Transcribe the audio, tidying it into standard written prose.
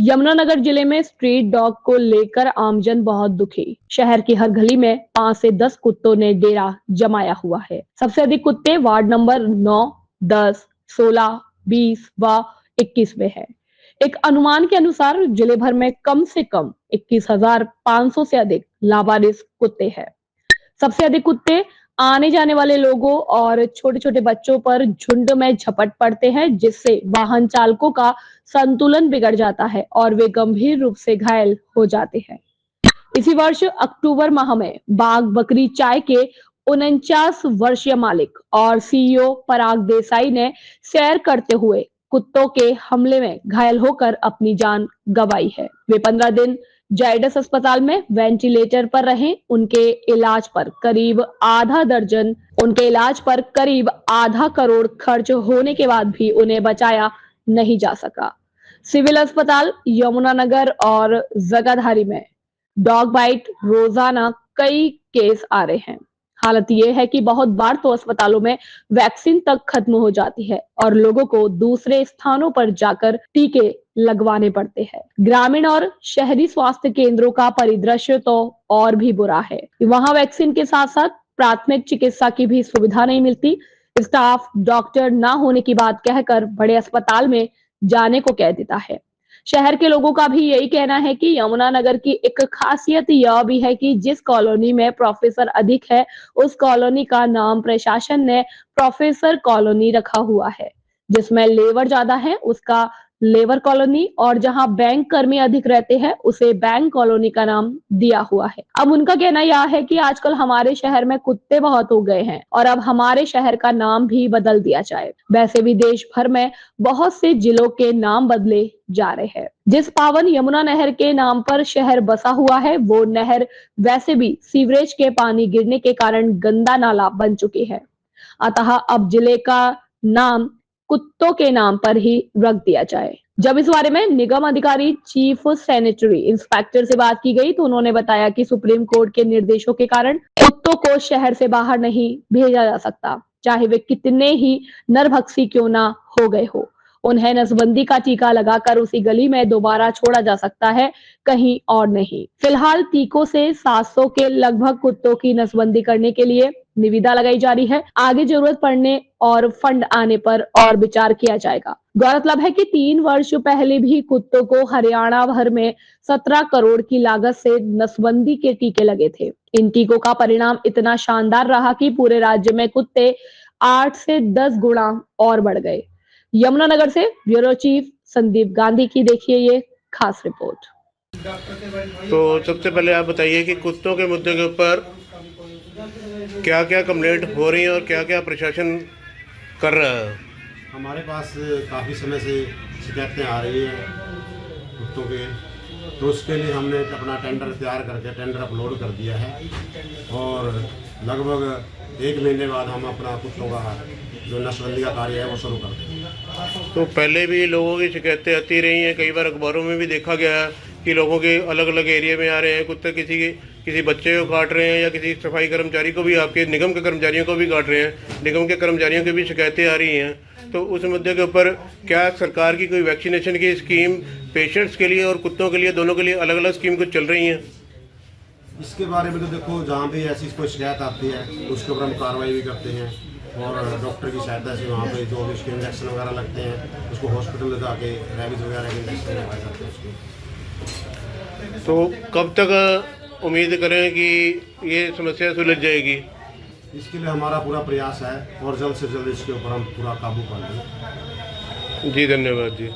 यमुनानगर जिले में street dog को लेकर आमजन बहुत दुखी। शहर की हर गली में 5 से 10 कुत्तों ने डेरा जमाया हुआ है। सबसे अधिक कुत्ते वार्ड नंबर 9, 10, 16, 20 व 21 में है। एक अनुमान के अनुसार जिले भर में कम से कम 21,500 से अधिक लावारिस कुत्ते हैं। सबसे अधिक कुत्ते आने जाने वाले लोगों और छोटे छोटे बच्चों पर झुंड में झपट पड़ते हैं, जिससे वाहन चालकों का संतुलन बिगड़ जाता है और वे गंभीर रूप से घायल हो जाते हैं। इसी वर्ष अक्टूबर माह में बाग बकरी चाय के 49 वर्षीय मालिक और सीईओ पराग देसाई ने सैर करते हुए कुत्तों के हमले में घायल होकर अपनी जान गंवाई है। वे 15 दिन जायडस अस्पताल में वेंटिलेटर पर रहे। उनके इलाज पर करीब आधा करोड़ खर्च होने के बाद भी उन्हें बचाया नहीं जा सका। सिविल अस्पताल यमुनानगर और जगाधरी में डॉग बाइट रोजाना कई केस आ रहे हैं। हालत यह है कि बहुत बार तो अस्पतालों में वैक्सीन तक खत्म हो जाती है और लोगों को दूसरे स्थानों पर जाकर टीके लगवाने पड़ते हैं। ग्रामीण और शहरी स्वास्थ्य केंद्रों का परिदृश्य तो और भी बुरा है। वहां वैक्सीन के साथ साथ प्राथमिक चिकित्सा की भी सुविधा नहीं मिलती। स्टाफ डॉक्टर ना होने की बात कहकर बड़े अस्पताल में जाने को कह देता है। शहर के लोगों का भी यही कहना है कि यमुनानगर की एक खासियत यह भी है कि जिस कॉलोनी में प्रोफेसर अधिक है, उस कॉलोनी का नाम प्रशासन ने प्रोफेसर कॉलोनी रखा हुआ है। जिसमें लेबर ज्यादा है उसका लेबर कॉलोनी, और जहां बैंक कर्मी अधिक रहते हैं उसे बैंक कॉलोनी का नाम दिया हुआ है। अब उनका कहना यह है कि आजकल हमारे शहर में कुत्ते बहुत हो गए हैं और अब हमारे शहर का नाम भी बदल दिया जाए। वैसे भी देश भर में बहुत से जिलों के नाम बदले जा रहे हैं। जिस पावन यमुना नहर के नाम पर शहर बसा हुआ है, वो नहर वैसे भी सीवरेज के पानी गिरने के कारण गंदा नाला बन चुकी है। अतः अब जिले का नाम कुत्तों के नाम पर ही रख दिया जाए। जब इस बारे में निगम अधिकारी चीफ सैनिटरी इंस्पेक्टर से बात की गई तो उन्होंने बताया कि सुप्रीम कोर्ट के निर्देशों के कारण कुत्तों को शहर से बाहर नहीं भेजा जा सकता, चाहे वे कितने ही नरभक्षी क्यों ना हो गए हो। उन्हें नसबंदी का टीका लगाकर उसी गली में दोबारा छोड़ा जा सकता है, कहीं और नहीं। फिलहाल टीकों से 700 के लगभग कुत्तों की नसबंदी करने के लिए निविदा लगाई जा रही है। आगे जरूरत पड़ने और फंड आने पर और विचार किया जाएगा। गौरतलब है कि 3 वर्ष पहले भी कुत्तों को हरियाणा भर में 17 करोड़ की लागत से नसबंदी के टीके लगे थे। इन टीकों का परिणाम इतना शानदार रहा कि पूरे राज्य में कुत्ते 8 से 10 गुना और बढ़ गए। यमुनानगर से ब्यूरो चीफ संदीप गांधी की देखिए ये खास रिपोर्ट। तो सबसे पहले आप बताइए कि कुत्तों के मुद्दे के ऊपर क्या क्या कंप्लेंट हो रही है और क्या क्या प्रशासन कर रहा है। हमारे पास काफ़ी समय से शिकायतें आ रही हैं कुत्तों के, तो उसके लिए हमने अपना टेंडर तैयार करके टेंडर अपलोड कर दिया है और लगभग 1 महीने बाद हम अपना कुत्तों का जो नसबंदी का कार्य है वो शुरू कर देंगे। तो पहले भी लोगों की शिकायतें आती रही हैं, कई बार अखबारों में भी देखा गया है कि लोगों के अलग अलग एरिया में आ रहे हैं कुत्ते, किसी बच्चे को काट रहे हैं या किसी सफाई कर्मचारी को भी, आपके निगम के कर्मचारियों को भी काट रहे हैं। निगम के कर्मचारियों की भी शिकायतें आ रही हैं। तो उस मुद्दे के ऊपर क्या सरकार की कोई वैक्सीनेशन की स्कीम पेशेंट्स के लिए और कुत्तों के लिए, दोनों के लिए अलग अलग स्कीम कुछ चल रही हैं? इसके बारे में तो देखो, जहाँ भी ऐसी कोई शिकायत आती है उसके ऊपर हम कार्रवाई भी करते हैं और डॉक्टर की सहायता से वहाँ पे जो भी उसके इंजेक्शन वगैरह लगते हैं उसको हॉस्पिटल ले जाके रेबीज वगैरह के इंजेक्शन लगवाए जाते हैं उसको। तो कब तक उम्मीद करें कि ये समस्या सुलझ जाएगी? इसके लिए हमारा पूरा प्रयास है और जल्द से जल्द इसके ऊपर हम पूरा काबू पा लेंगे। जी धन्यवाद जी।